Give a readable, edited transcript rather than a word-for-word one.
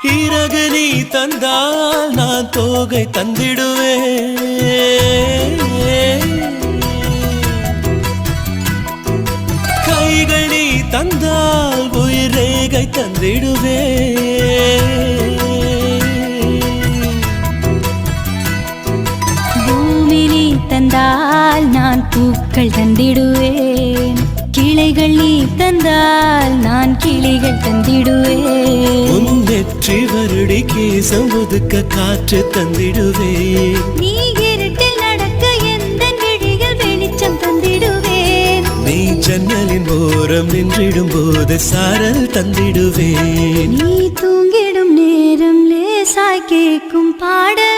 இறகு நீ தந்தால் நான் தோகை தந்திடுவேன். கைகள் நீ தந்தால் உயிர் ரேகை தந்திடுவேன். பூமி நீ தந்தால் நான் பூக்கள் தந்திடுவேன். கிளைகள் நீ தந்தால் நான் கிளிகள் தந்திடுவேன். உன் நெற்றி வருடி கேசம் ஒதுக்க காற்று தந்திடுவேன். நீ இருட்டில் நடக்க எந்த விழிகள் வெளிச்சம் தந்திடுவேன். நீ ஜன்னலின் ஓரம் நின்றிடும் போது சாரல் தந்திடுவேன். நீ தூங்கிடும் நேரம் லேசாய் கேட்கும் பாடல்